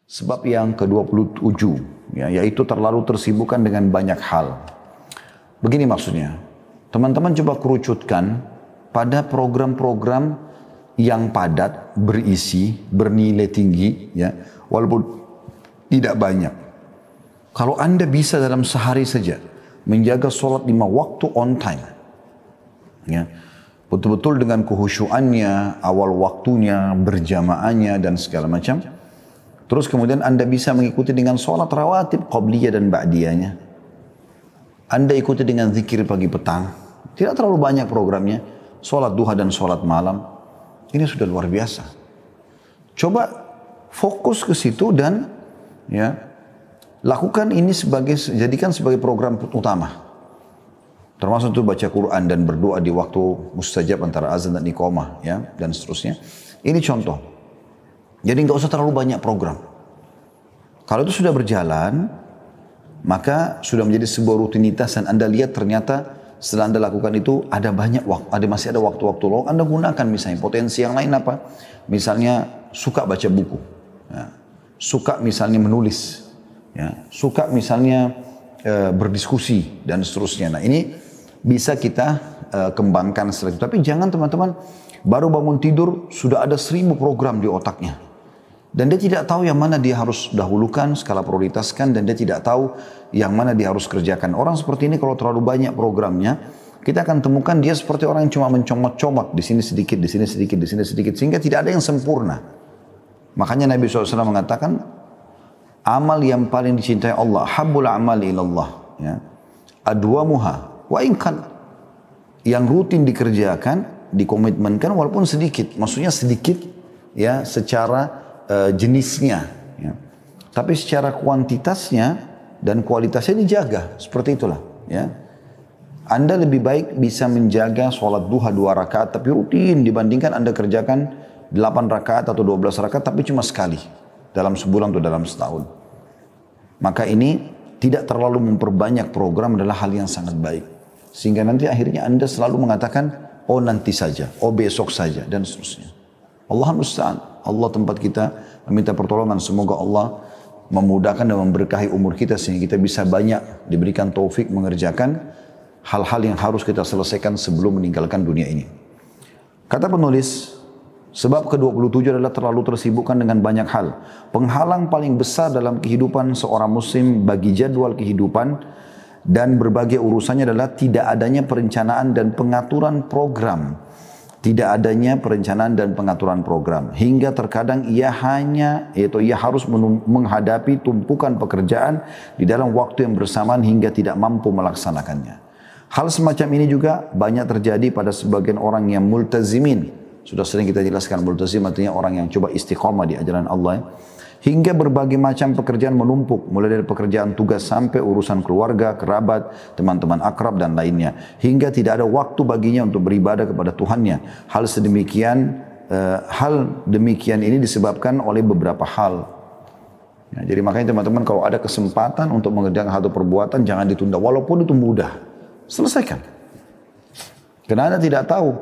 Sebab yang ke-27, ya, yaitu terlalu tersibukkan dengan banyak hal. Begini maksudnya, teman-teman coba kerucutkan pada program-program yang padat, berisi, bernilai tinggi, ya, walaupun tidak banyak. Kalau Anda bisa dalam sehari saja menjaga sholat 5 waktu on time, ya, betul-betul dengan kehusyuannya, awal waktunya, berjamaahnya dan segala macam. Terus kemudian Anda bisa mengikuti dengan sholat rawatib, qabliyah dan ba'diyahnya. Anda ikuti dengan zikir pagi petang. Tidak terlalu banyak programnya. Sholat duha dan sholat malam. Ini sudah luar biasa. Coba fokus ke situ dan ya lakukan ini jadikan sebagai program utama. Termasuk itu baca Quran dan berdoa di waktu mustajab antara azan dan iqamah, ya, dan seterusnya. Ini contoh. Jadi nggak usah terlalu banyak program. Kalau itu sudah berjalan, maka sudah menjadi sebuah rutinitas dan Anda lihat ternyata setelah Anda lakukan itu masih ada waktu-waktu luang, Anda gunakan misalnya potensi yang lain apa? Misalnya suka baca buku, ya, suka misalnya menulis, ya, suka misalnya berdiskusi dan seterusnya. Nah ini bisa kita kembangkan setelah itu. Tapi jangan teman-teman baru bangun tidur sudah ada 1000 program di otaknya. Dan dia tidak tahu yang mana dia harus dahulukan, skala prioritaskan, dan dia tidak tahu yang mana dia harus kerjakan. Orang seperti ini kalau terlalu banyak programnya, kita akan temukan dia seperti orang yang cuma mencomot-comot, di sini sedikit, di sini sedikit, di sini sedikit, sehingga tidak ada yang sempurna. Makanya Nabi SAW mengatakan, amal yang paling dicintai Allah, habbul amali ilallah, ya, adwamuha, wa inkan, yang rutin dikerjakan, dikomitmenkan walaupun sedikit, maksudnya sedikit, ya, secara jenisnya, ya. Tapi secara kuantitasnya dan kualitasnya dijaga, seperti itulah, ya. Anda lebih baik bisa menjaga sholat duha 2 rakaat tapi rutin dibandingkan Anda kerjakan 8 rakaat atau 12 rakaat tapi cuma sekali dalam sebulan atau dalam setahun. Maka ini tidak terlalu memperbanyak program adalah hal yang sangat baik, sehingga nanti akhirnya Anda selalu mengatakan oh nanti saja, oh besok saja dan seterusnya. Allah musta'an. Allah tempat kita meminta pertolongan. Semoga Allah memudahkan dan memberkahi umur kita sehingga kita bisa banyak diberikan taufik mengerjakan hal-hal yang harus kita selesaikan sebelum meninggalkan dunia ini. Kata penulis, sebab ke-27 adalah terlalu tersibukkan dengan banyak hal. Penghalang paling besar dalam kehidupan seorang muslim bagi jadwal kehidupan dan berbagai urusannya adalah tidak adanya perencanaan dan pengaturan program. Tidak adanya perencanaan dan pengaturan program. Hingga terkadang ia harus menghadapi tumpukan pekerjaan di dalam waktu yang bersamaan hingga tidak mampu melaksanakannya. Hal semacam ini juga banyak terjadi pada sebagian orang yang multazimin. Sudah sering kita jelaskan multazim artinya orang yang coba istiqamah di ajaran Allah, ya. Hingga berbagai macam pekerjaan menumpuk, mulai dari pekerjaan tugas sampai urusan keluarga, kerabat, teman-teman akrab dan lainnya. Hingga tidak ada waktu baginya untuk beribadah kepada Tuhannya. Hal demikian ini disebabkan oleh beberapa hal. Ya, jadi makanya teman-teman kalau ada kesempatan untuk mengerjakan satu perbuatan jangan ditunda, walaupun itu mudah, selesaikan. Karena Anda tidak tahu,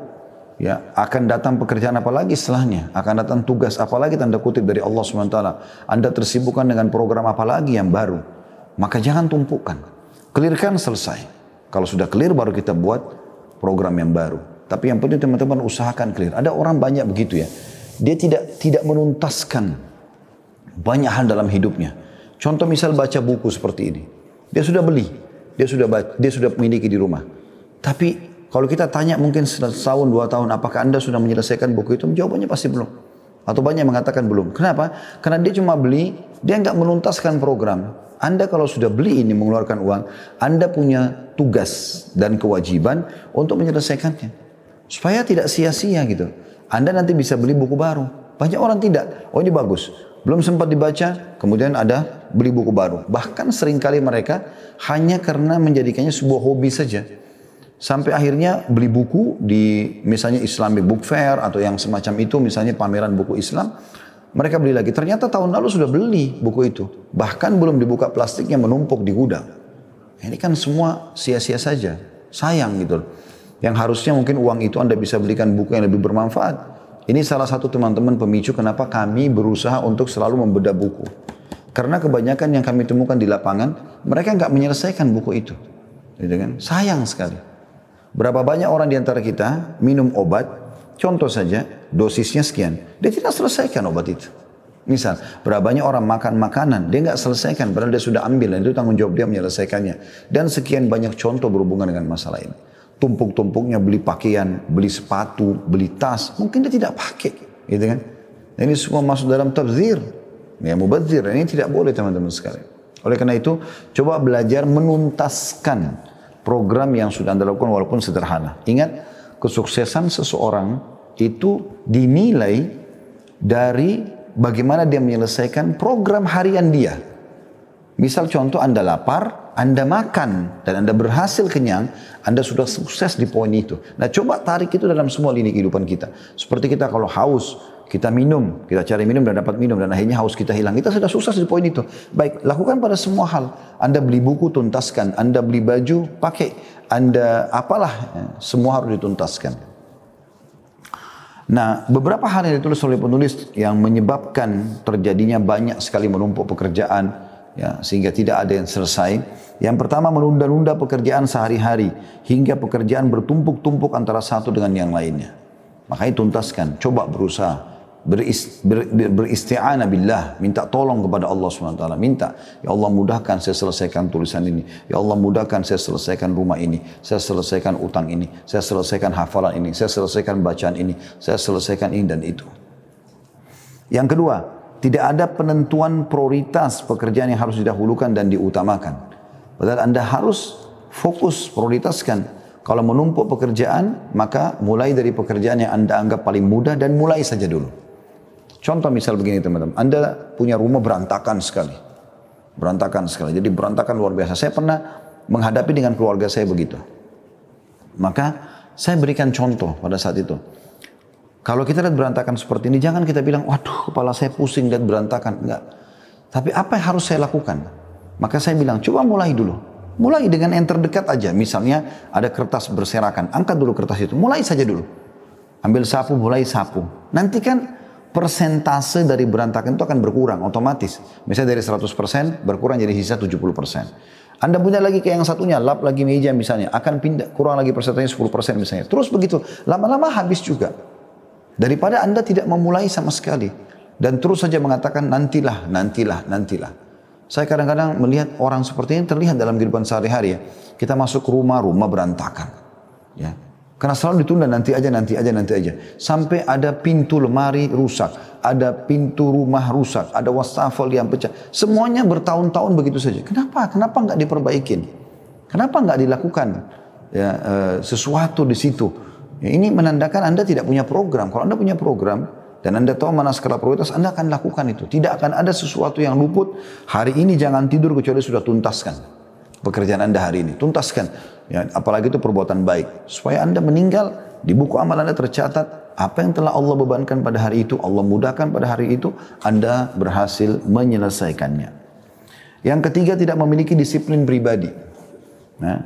ya, akan datang pekerjaan apa lagi setelahnya, akan datang tugas apa lagi tanda kutip dari Allah SWT. Anda tersibukkan dengan program apa lagi yang baru, maka jangan tumpukan, clearkan, selesai. Kalau sudah clear baru kita buat program yang baru. Tapi yang penting teman-teman usahakan clear. Ada orang banyak begitu, ya, dia tidak menuntaskan banyak hal dalam hidupnya. Contoh misal baca buku seperti ini, dia sudah beli, dia sudah memiliki di rumah, tapi kalau kita tanya mungkin setahun 2 tahun apakah Anda sudah menyelesaikan buku itu? Jawabannya pasti belum. Atau banyak mengatakan belum. Kenapa? Karena dia cuma beli, dia nggak menuntaskan program. Anda kalau sudah beli ini mengeluarkan uang, Anda punya tugas dan kewajiban untuk menyelesaikannya. Supaya tidak sia-sia gitu. Anda nanti bisa beli buku baru. Banyak orang tidak. Oh ini bagus. Belum sempat dibaca, kemudian ada beli buku baru. Bahkan seringkali mereka hanya karena menjadikannya sebuah hobi saja. Sampai akhirnya beli buku di misalnya Islamic Book Fair atau yang semacam itu, misalnya pameran buku Islam, mereka beli lagi. Ternyata tahun lalu sudah beli buku itu. Bahkan belum dibuka plastiknya menumpuk di gudang. Ini kan semua sia-sia saja. Sayang gitu. Yang harusnya mungkin uang itu Anda bisa belikan buku yang lebih bermanfaat. Ini salah satu teman-teman pemicu kenapa kami berusaha untuk selalu membedah buku. Karena kebanyakan yang kami temukan di lapangan, mereka nggak menyelesaikan buku itu. Gitu kan? Sayang sekali. Berapa banyak orang di antara kita minum obat, contoh saja, dosisnya sekian. Dia tidak selesaikan obat itu. Misal, berapa banyak orang makan makanan, dia nggak selesaikan, padahal dia sudah ambil, dan itu tanggung jawab dia menyelesaikannya. Dan sekian banyak contoh berhubungan dengan masalah ini. Tumpuk-tumpuknya beli pakaian, beli sepatu, beli tas, mungkin dia tidak pakai. Gitu kan? Ini semua masuk dalam tabzir. Ya, mubadzir. Ini tidak boleh teman-teman sekalian. Oleh karena itu, coba belajar menuntaskan program yang sudah Anda lakukan walaupun sederhana. Ingat, kesuksesan seseorang itu dinilai dari bagaimana dia menyelesaikan program harian dia. Misal contoh Anda lapar, Anda makan, dan Anda berhasil kenyang, Anda sudah sukses di poin itu. Nah coba tarik itu dalam semua lini kehidupan kita. Seperti kita kalau haus, kita minum, kita cari minum dan dapat minum, dan akhirnya haus kita hilang. Kita sudah sukses di poin itu. Baik, lakukan pada semua hal. Anda beli buku, tuntaskan. Anda beli baju, pakai. Anda apalah, semua harus dituntaskan. Nah, beberapa hal yang ditulis oleh penulis yang menyebabkan terjadinya banyak sekali menumpuk pekerjaan, ya, sehingga tidak ada yang selesai. Yang pertama, menunda-nunda pekerjaan sehari-hari hingga pekerjaan bertumpuk-tumpuk antara satu dengan yang lainnya. Makanya tuntaskan, coba berusaha beristi'anah billah, minta tolong kepada Allah SWT, minta, ya Allah mudahkan saya selesaikan tulisan ini, ya Allah mudahkan saya selesaikan rumah ini, saya selesaikan utang ini, saya selesaikan hafalan ini, saya selesaikan bacaan ini, saya selesaikan ini dan itu. Yang kedua, tidak ada penentuan prioritas pekerjaan yang harus didahulukan dan diutamakan. Padahal Anda harus fokus, prioritaskan. Kalau menumpuk pekerjaan, maka mulai dari pekerjaan yang Anda anggap paling mudah dan mulai saja dulu. Contoh misal begini teman-teman, Anda punya rumah berantakan sekali. Berantakan sekali, jadi berantakan luar biasa. Saya pernah menghadapi dengan keluarga saya begitu. Maka saya berikan contoh pada saat itu. Kalau kita lihat berantakan seperti ini, jangan kita bilang, waduh kepala saya pusing lihat berantakan. Enggak. Tapi apa yang harus saya lakukan? Maka saya bilang, coba mulai dulu. Mulai dengan yang terdekat aja. Misalnya ada kertas berserakan, angkat dulu kertas itu. Mulai saja dulu. Ambil sapu, mulai sapu. Nanti kan persentase dari berantakan itu akan berkurang otomatis. Misalnya dari 100% berkurang jadi sisa 70%. Anda punya lagi ke yang satunya, lap lagi meja misalnya, akan pindah, kurang lagi persentasenya 10% misalnya. Terus begitu, lama-lama habis juga. Daripada Anda tidak memulai sama sekali. Dan terus saja mengatakan nantilah, nantilah, nantilah. Saya kadang-kadang melihat orang seperti ini terlihat dalam kehidupan sehari-hari ya. Kita masuk ke rumah, rumah berantakan. Ya. Karena selalu ditunda nanti aja, nanti aja, nanti aja. Sampai ada pintu lemari rusak, ada pintu rumah rusak, ada wastafel yang pecah. Semuanya bertahun-tahun begitu saja. Kenapa? Kenapa nggak diperbaikin? Kenapa nggak dilakukan ya, sesuatu di situ? Ya, ini menandakan Anda tidak punya program. Kalau Anda punya program dan Anda tahu mana skala prioritas, Anda akan lakukan itu. Tidak akan ada sesuatu yang luput. Hari ini jangan tidur kecuali sudah tuntaskan pekerjaan Anda hari ini. Tuntaskan. Ya, apalagi itu perbuatan baik. Supaya Anda meninggal, di buku amal Anda tercatat, apa yang telah Allah bebankan pada hari itu, Allah mudahkan pada hari itu, Anda berhasil menyelesaikannya. Yang ketiga, tidak memiliki disiplin pribadi. Nah,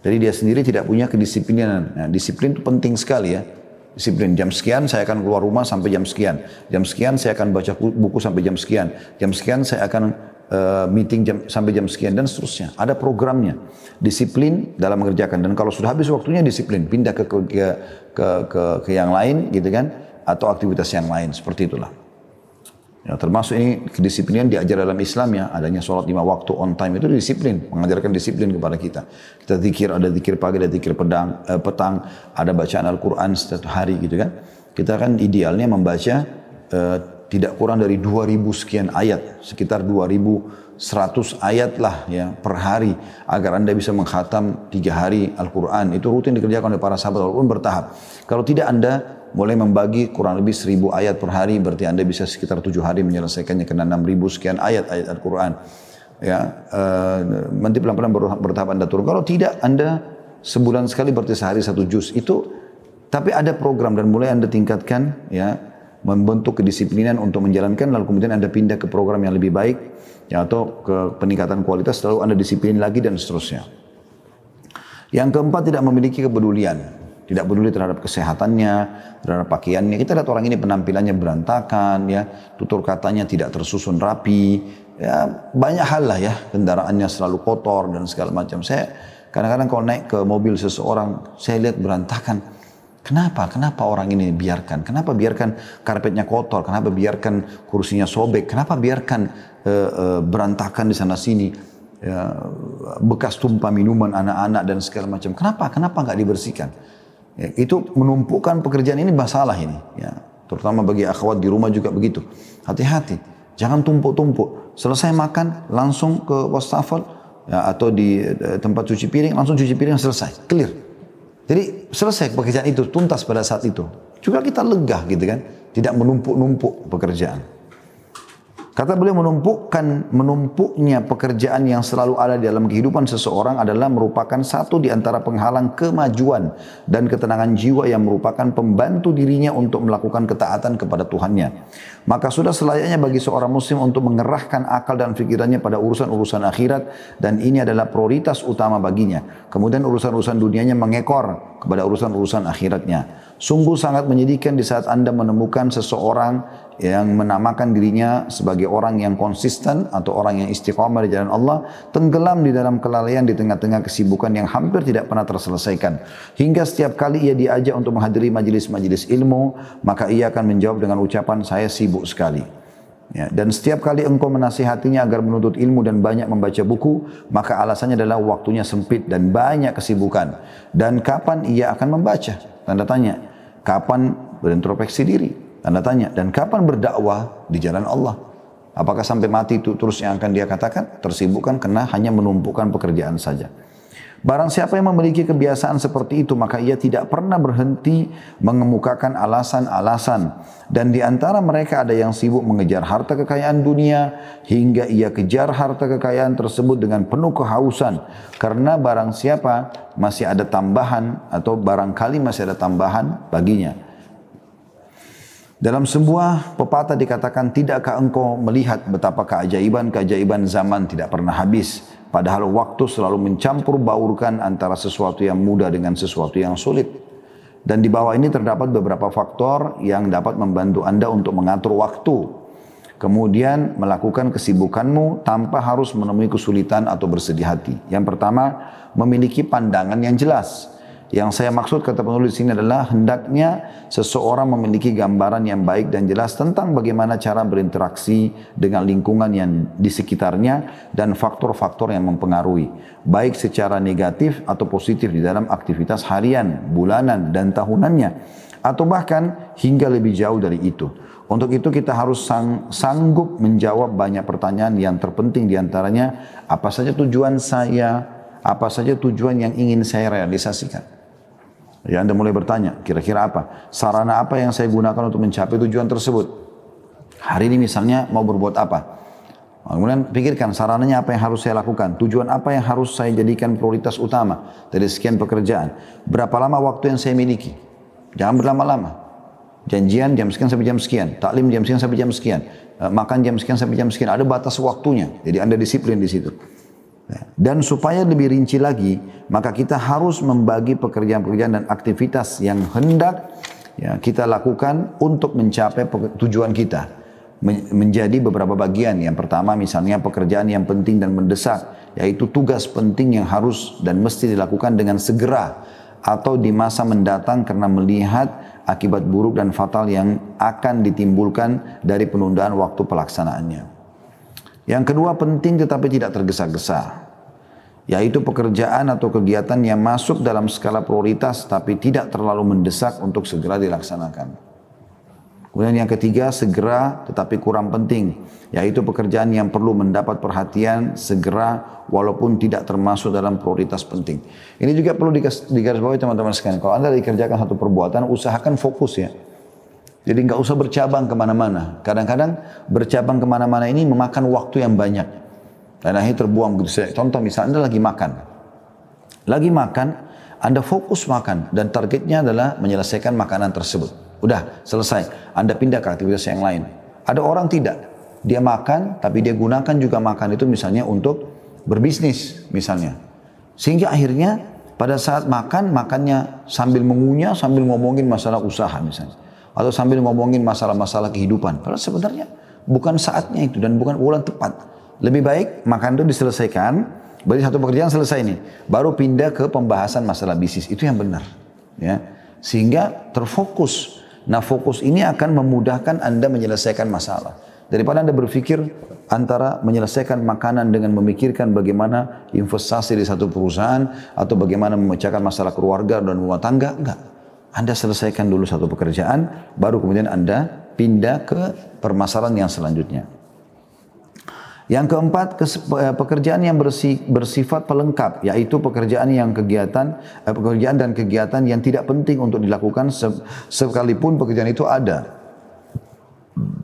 jadi dia sendiri tidak punya kedisiplinan. Nah, disiplin itu penting sekali ya. Disiplin, jam sekian saya akan keluar rumah sampai jam sekian. Jam sekian saya akan baca buku sampai jam sekian. Jam sekian saya akan meeting sampai jam sekian dan seterusnya. Ada programnya. Disiplin dalam mengerjakan. Dan kalau sudah habis waktunya disiplin. Pindah ke yang lain gitu kan. Atau aktivitas yang lain. Seperti itulah. Ya, termasuk ini kedisiplinan diajar dalam Islam ya. Adanya sholat 5 waktu on time itu disiplin. Mengajarkan disiplin kepada kita. Kita zikir, ada zikir pagi, ada zikir petang. Ada bacaan Al-Quran setiap hari gitu kan. Kita kan idealnya membaca tidak kurang dari 2000 sekian ayat, sekitar 2100 ayat lah ya per hari agar Anda bisa mengkhatam 3 hari Al-Quran. Itu rutin dikerjakan oleh para sahabat walaupun bertahap. Kalau tidak Anda mulai membagi kurang lebih 1000 ayat per hari, berarti Anda bisa sekitar 7 hari menyelesaikannya kena 6000 sekian ayat Al-Quran. Ya, nanti pelan-pelan bertahap Anda turun. Kalau tidak Anda sebulan sekali berarti sehari 1 juz itu. Tapi ada program dan mulai Anda tingkatkan ya. Membentuk kedisiplinan untuk menjalankan, lalu kemudian Anda pindah ke program yang lebih baik ya, atau ke peningkatan kualitas, lalu Anda disiplin lagi dan seterusnya. Yang keempat, tidak memiliki kepedulian. Tidak peduli terhadap kesehatannya, terhadap pakaiannya. Kita lihat orang ini penampilannya berantakan, ya, tutur katanya tidak tersusun rapi, ya, banyak hal lah ya, kendaraannya selalu kotor dan segala macam. Saya kadang-kadang kalau naik ke mobil seseorang, saya lihat berantakan. Kenapa orang ini biarkan? Kenapa biarkan karpetnya kotor? Kenapa biarkan kursinya sobek? Kenapa biarkan berantakan di sana sini? Ya, bekas tumpah minuman anak-anak dan segala macam. Kenapa nggak dibersihkan? Ya, itu menumpukan pekerjaan ini masalah ini. Ya, terutama bagi akhwat di rumah juga begitu. Hati-hati, jangan tumpuk-tumpuk. Selesai makan langsung ke wastafel, ya, atau di tempat cuci piring langsung cuci piring, selesai, clear. Jadi selesai pekerjaan itu, tuntas pada saat itu. Juga kita lega gitu kan, tidak menumpuk-numpuk pekerjaan. Kata beliau, menumpuknya pekerjaan yang selalu ada di dalam kehidupan seseorang adalah merupakan satu di antara penghalang kemajuan dan ketenangan jiwa yang merupakan pembantu dirinya untuk melakukan ketaatan kepada Tuhannya. Maka sudah selayaknya bagi seorang muslim untuk mengerahkan akal dan pikirannya pada urusan-urusan akhirat, dan ini adalah prioritas utama baginya. Kemudian urusan-urusan dunianya mengekor kepada urusan-urusan akhiratnya. Sungguh sangat menyedihkan di saat Anda menemukan seseorang yang menamakan dirinya sebagai orang yang konsisten atau orang yang istiqamah di jalan Allah, tenggelam di dalam kelalaian di tengah-tengah kesibukan yang hampir tidak pernah terselesaikan. Hingga setiap kali ia diajak untuk menghadiri majelis-majelis ilmu, maka ia akan menjawab dengan ucapan, saya sibuk sekali. Ya, dan setiap kali engkau menasihatinya agar menuntut ilmu dan banyak membaca buku, maka alasannya adalah waktunya sempit dan banyak kesibukan. Dan kapan ia akan membaca? Tanda tanya. Kapan berintrospeksi diri? Tanda tanya. Dan kapan berdakwah di jalan Allah? Apakah sampai mati itu terus yang akan dia katakan? Tersibukkan karena hanya menumpukan pekerjaan saja. Barang siapa yang memiliki kebiasaan seperti itu, maka ia tidak pernah berhenti mengemukakan alasan-alasan. Dan di antara mereka ada yang sibuk mengejar harta kekayaan dunia, hingga ia kejar harta kekayaan tersebut dengan penuh kehausan. Karena barang siapa masih ada tambahan, atau barangkali masih ada tambahan baginya. Dalam sebuah pepatah dikatakan, tidakkah engkau melihat betapa keajaiban-keajaiban zaman tidak pernah habis? Padahal waktu selalu mencampur baurkan antara sesuatu yang mudah dengan sesuatu yang sulit. Dan di bawah ini terdapat beberapa faktor yang dapat membantu Anda untuk mengatur waktu. Kemudian melakukan kesibukanmu tanpa harus menemui kesulitan atau bersedih hati. Yang pertama, memiliki pandangan yang jelas. Yang saya maksud kata penulis ini adalah hendaknya seseorang memiliki gambaran yang baik dan jelas tentang bagaimana cara berinteraksi dengan lingkungan yang di sekitarnya dan faktor-faktor yang mempengaruhi, baik secara negatif atau positif di dalam aktivitas harian, bulanan, dan tahunannya, atau bahkan hingga lebih jauh dari itu. Untuk itu kita harus sanggup menjawab banyak pertanyaan yang terpenting diantaranya, apa saja tujuan saya, apa saja tujuan yang ingin saya realisasikan. Ya, Anda mulai bertanya, kira-kira apa? Sarana apa yang saya gunakan untuk mencapai tujuan tersebut? Hari ini misalnya mau berbuat apa? Kemudian pikirkan sarananya apa yang harus saya lakukan? Tujuan apa yang harus saya jadikan prioritas utama dari sekian pekerjaan? Berapa lama waktu yang saya miliki? Jangan berlama-lama. Janjian jam sekian sampai jam sekian. Taklim jam sekian sampai jam sekian. Makan jam sekian sampai jam sekian. Ada batas waktunya. Jadi Anda disiplin di situ. Dan supaya lebih rinci lagi, maka kita harus membagi pekerjaan-pekerjaan dan aktivitas yang hendak ya, kita lakukan untuk mencapai tujuan kita menjadi beberapa bagian. Yang pertama misalnya pekerjaan yang penting dan mendesak, yaitu tugas penting yang harus dan mesti dilakukan dengan segera atau di masa mendatang karena melihat akibat buruk dan fatal yang akan ditimbulkan dari penundaan waktu pelaksanaannya. Yang kedua penting tetapi tidak tergesa-gesa, yaitu pekerjaan atau kegiatan yang masuk dalam skala prioritas tapi tidak terlalu mendesak untuk segera dilaksanakan. Kemudian yang ketiga segera tetapi kurang penting, yaitu pekerjaan yang perlu mendapat perhatian segera walaupun tidak termasuk dalam prioritas penting. Ini juga perlu digarisbawahi teman-teman sekalian. Kalau Anda dikerjakan satu perbuatan, usahakan fokus ya. Jadi nggak usah bercabang kemana-mana. Kadang-kadang bercabang kemana-mana ini memakan waktu yang banyak. Dan akhirnya terbuang begitu. Contoh misalnya Anda lagi makan. Lagi makan, Anda fokus makan. Dan targetnya adalah menyelesaikan makanan tersebut. Udah, selesai. Anda pindah ke aktivitas yang lain. Ada orang tidak. Dia makan, tapi dia gunakan juga makan itu misalnya untuk berbisnis misalnya. Sehingga akhirnya Pada saat makan, makannya sambil mengunyah, sambil ngomongin masalah usaha misalnya. Atau sambil ngomongin masalah-masalah kehidupan. Padahal sebenarnya bukan saatnya itu dan bukan bulan tepat. Lebih baik makan itu diselesaikan, berarti satu pekerjaan selesai nih. Baru pindah ke pembahasan masalah bisnis, itu yang benar. Ya. Sehingga terfokus. Nah fokus ini akan memudahkan Anda menyelesaikan masalah. Daripada Anda berpikir antara menyelesaikan makanan dengan memikirkan bagaimana investasi di satu perusahaan atau bagaimana memecahkan masalah keluarga dan rumah tangga, enggak. Anda selesaikan dulu satu pekerjaan, baru kemudian Anda pindah ke permasalahan yang selanjutnya. Yang keempat, pekerjaan yang bersifat pelengkap, yaitu pekerjaan dan kegiatan yang tidak penting untuk dilakukan sekalipun pekerjaan itu ada.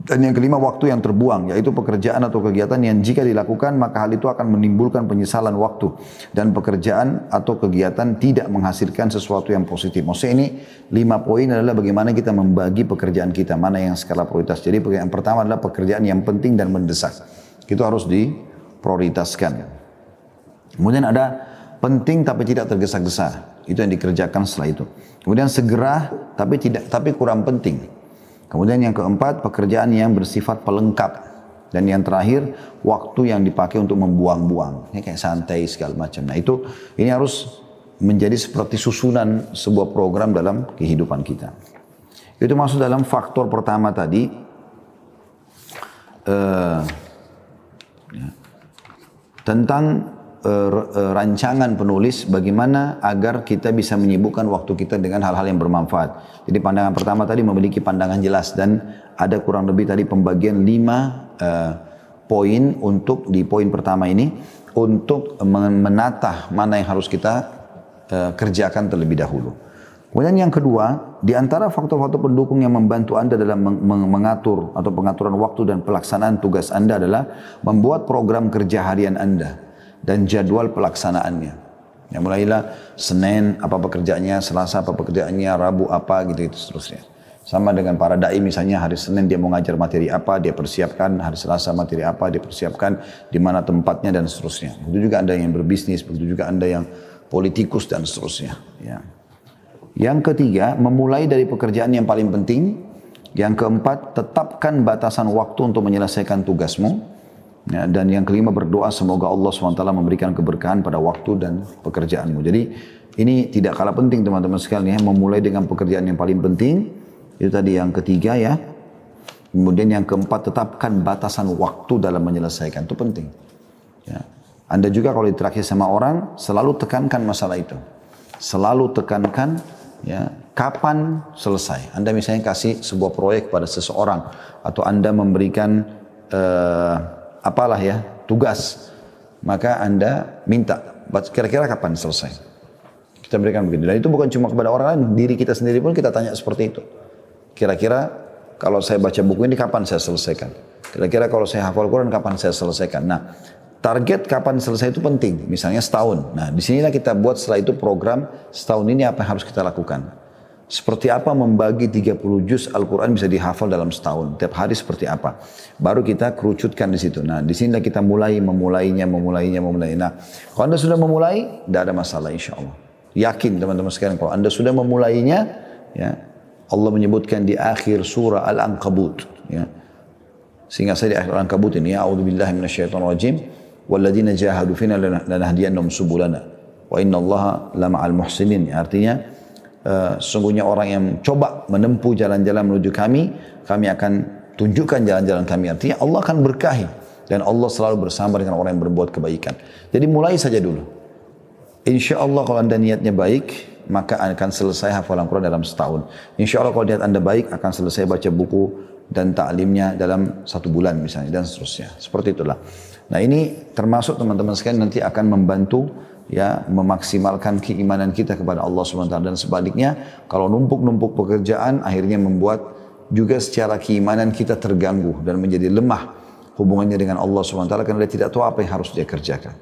Dan yang kelima, waktu yang terbuang, yaitu pekerjaan atau kegiatan yang jika dilakukan maka hal itu akan menimbulkan penyesalan waktu dan pekerjaan atau kegiatan tidak menghasilkan sesuatu yang positif. Maksudnya ini 5 poin adalah bagaimana kita membagi pekerjaan kita, mana yang skala prioritas. Jadi yang pertama adalah pekerjaan yang penting dan mendesak. Itu harus diprioritaskan. Kemudian ada penting tapi tidak tergesa-gesa. Itu yang dikerjakan setelah itu. Kemudian segera tapi kurang penting. Kemudian yang keempat, pekerjaan yang bersifat pelengkap. Dan yang terakhir, waktu yang dipakai untuk membuang-buang. Ini kayak santai segala macam. Nah ini harus menjadi seperti susunan sebuah program dalam kehidupan kita. Itu masuk dalam faktor pertama tadi. Tentang rancangan penulis bagaimana agar kita bisa menyibukkan waktu kita dengan hal-hal yang bermanfaat. Jadi pandangan pertama tadi memiliki pandangan jelas dan ada kurang lebih tadi pembagian 5 poin untuk di poin pertama ini untuk menata mana yang harus kita kerjakan terlebih dahulu. Kemudian yang kedua, di antara faktor-faktor pendukung yang membantu Anda dalam mengatur atau pengaturan waktu dan pelaksanaan tugas Anda adalah membuat program kerja harian Anda dan jadwal pelaksanaannya. Ya, mulailah Senin apa pekerjaannya, Selasa apa pekerjaannya, Rabu apa gitu seterusnya. Sama dengan para dai misalnya hari Senin dia mau ngajar materi apa, dia persiapkan, hari Selasa materi apa, dia persiapkan, di mana tempatnya dan seterusnya. Begitu juga Anda yang berbisnis, begitu juga Anda yang politikus dan seterusnya. Ya. Yang ketiga, memulai dari pekerjaan yang paling penting. Yang keempat, tetapkan batasan waktu untuk menyelesaikan tugasmu. Ya, dan yang kelima, berdoa semoga Allah SWT memberikan keberkahan pada waktu dan pekerjaanmu. Jadi ini tidak kalah penting teman-teman sekalian ya, memulai dengan pekerjaan yang paling penting. Itu tadi yang ketiga ya. Kemudian yang keempat, tetapkan batasan waktu dalam menyelesaikan. Itu penting. Ya. Anda juga kalau ditraktir sama orang, selalu tekankan masalah itu. Selalu tekankan ya, kapan selesai. Anda misalnya kasih sebuah proyek pada seseorang atau Anda memberikan apalah ya, tugas. Maka Anda minta, kira-kira kapan selesai? Kita berikan begitu. Dan itu bukan cuma kepada orang lain, diri kita sendiri pun kita tanya seperti itu. Kira-kira kalau saya baca buku ini kapan saya selesaikan? Kira-kira kalau saya hafal Quran kapan saya selesaikan? Nah, target kapan selesai itu penting. Misalnya setahun. Nah, disinilah kita buat setelah itu program setahun ini apa yang harus kita lakukan. Seperti apa membagi 30 juz Al-Quran bisa dihafal dalam setahun. Tiap hari seperti apa. Baru kita kerucutkan di situ. Nah, di sinilah kita memulainya. Nah, kalau Anda sudah memulai, tidak ada masalah insya Allah. Yakin teman-teman sekalian, kalau Anda sudah memulainya, ya, Allah menyebutkan di akhir surah Al-Ankabut. Ya. Sehingga saya di akhir Al-Ankabut ini, A'udzubillahi minasyaitonirrajim, walladzina jahadu fina lanahdiyannahum subulana, wa innallaha lama'al muhsinin. Artinya, sesungguhnya orang yang coba menempuh jalan-jalan menuju kami akan tunjukkan jalan-jalan kami. Artinya Allah akan berkahi dan Allah selalu bersama dengan orang yang berbuat kebaikan. Jadi mulai saja dulu. Insya Allah kalau Anda niatnya baik, maka akan selesai hafalan Quran dalam setahun. Insya Allah kalau niat Anda baik, akan selesai baca buku dan ta'limnya dalam 1 bulan misalnya dan seterusnya. Seperti itulah. Nah ini termasuk teman-teman sekalian nanti akan membantu ya memaksimalkan keimanan kita kepada Allah SWT. Dan sebaliknya kalau numpuk-numpuk pekerjaan akhirnya membuat juga secara keimanan kita terganggu dan menjadi lemah hubungannya dengan Allah SWT karena dia tidak tahu apa yang harus dia kerjakan.